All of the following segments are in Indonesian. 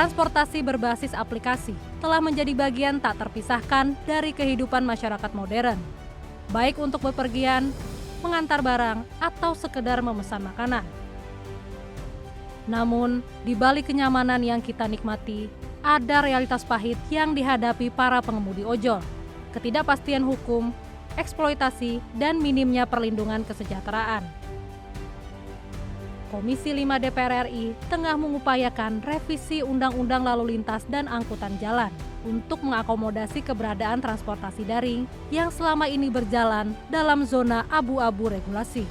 transportasi berbasis aplikasi telah menjadi bagian tak terpisahkan dari kehidupan masyarakat modern, baik untuk bepergian, mengantar barang, atau sekedar memesan makanan. Namun, di balik kenyamanan yang kita nikmati, ada realitas pahit yang dihadapi para pengemudi ojol, ketidakpastian hukum, eksploitasi, dan minimnya perlindungan kesejahteraan. Komisi 5 DPR RI tengah mengupayakan revisi Undang-Undang Lalu Lintas dan Angkutan Jalan untuk mengakomodasi keberadaan transportasi daring yang selama ini berjalan dalam zona abu-abu regulasi.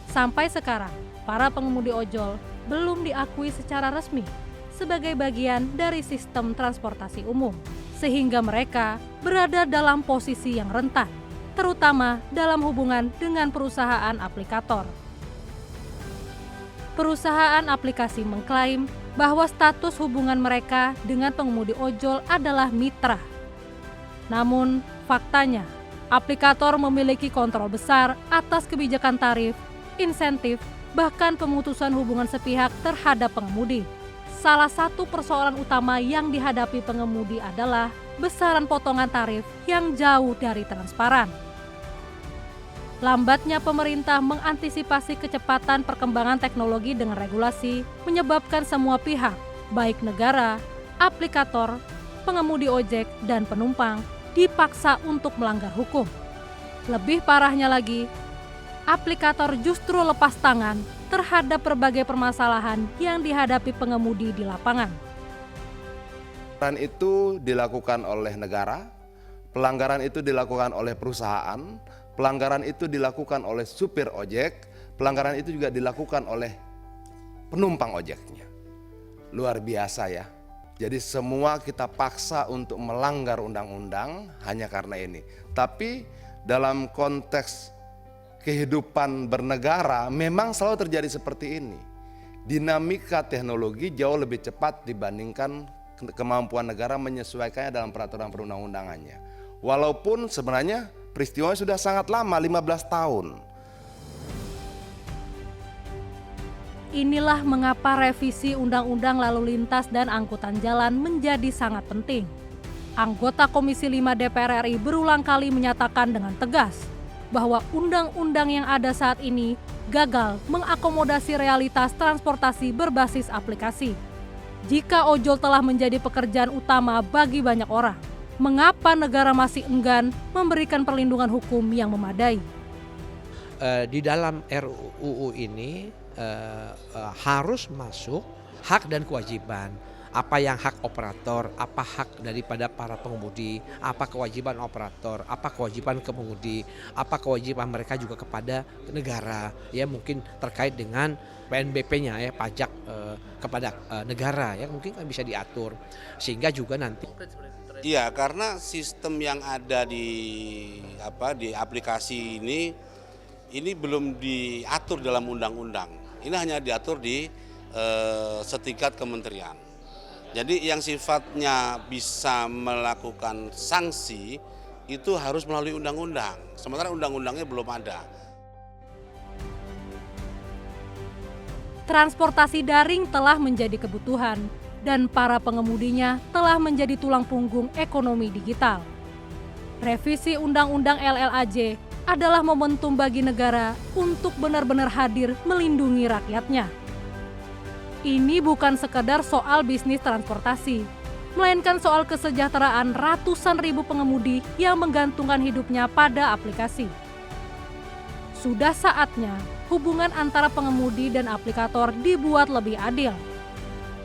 Sampai sekarang, para pengemudi ojol belum diakui secara resmi sebagai bagian dari sistem transportasi umum, sehingga mereka berada dalam posisi yang rentan, terutama dalam hubungan dengan perusahaan aplikator. Perusahaan aplikasi mengklaim bahwa status hubungan mereka dengan pengemudi ojol adalah mitra. Namun, faktanya, aplikator memiliki kontrol besar atas kebijakan tarif, insentif, bahkan pemutusan hubungan sepihak terhadap pengemudi. Salah satu persoalan utama yang dihadapi pengemudi adalah besaran potongan tarif yang jauh dari transparan. Lambatnya pemerintah mengantisipasi kecepatan perkembangan teknologi dengan regulasi menyebabkan semua pihak, baik negara, aplikator, pengemudi ojek, dan penumpang, dipaksa untuk melanggar hukum. Lebih parahnya lagi, aplikator justru lepas tangan terhadap berbagai permasalahan yang dihadapi pengemudi di lapangan. Pelanggaran itu dilakukan oleh negara, pelanggaran itu dilakukan oleh perusahaan, pelanggaran itu dilakukan oleh supir ojek, pelanggaran itu juga dilakukan oleh penumpang ojeknya. Luar biasa ya. Jadi semua kita paksa untuk melanggar undang-undang hanya karena ini. Tapi dalam konteks kehidupan bernegara memang selalu terjadi seperti ini. Dinamika teknologi jauh lebih cepat dibandingkan kemampuan negara menyesuaikannya dalam peraturan perundang-undangannya. Walaupun sebenarnya peristiwanya sudah sangat lama, 15 tahun. Inilah mengapa revisi Undang-Undang Lalu Lintas dan Angkutan Jalan menjadi sangat penting. Anggota Komisi 5 DPR RI berulang kali menyatakan dengan tegas bahwa undang-undang yang ada saat ini gagal mengakomodasi realitas transportasi berbasis aplikasi. Jika ojol telah menjadi pekerjaan utama bagi banyak orang, mengapa negara masih enggan memberikan perlindungan hukum yang memadai? Di dalam RUU ini harus masuk hak dan kewajiban. Apa yang hak operator, apa hak daripada para pengemudi, apa kewajiban operator, apa kewajiban pengemudi, apa kewajiban mereka juga kepada negara, ya mungkin terkait dengan PNBP-nya ya, pajak kepada negara ya mungkin bisa diatur sehingga juga nanti. Iya, karena sistem yang ada di aplikasi ini belum diatur dalam undang-undang. Ini hanya diatur di setingkat kementerian. Jadi yang sifatnya bisa melakukan sanksi itu harus melalui undang-undang. Sementara undang-undangnya belum ada. Transportasi daring telah menjadi kebutuhan dan para pengemudinya telah menjadi tulang punggung ekonomi digital. Revisi Undang-Undang LLAJ adalah momentum bagi negara untuk benar-benar hadir melindungi rakyatnya. Ini bukan sekedar soal bisnis transportasi, melainkan soal kesejahteraan ratusan ribu pengemudi yang menggantungkan hidupnya pada aplikasi. Sudah saatnya hubungan antara pengemudi dan aplikator dibuat lebih adil.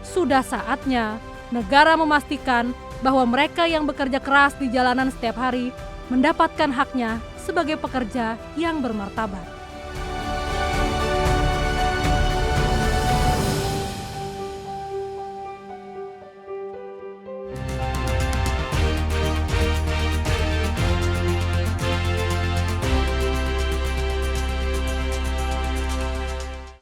Sudah saatnya negara memastikan bahwa mereka yang bekerja keras di jalanan setiap hari mendapatkan haknya sebagai pekerja yang bermartabat.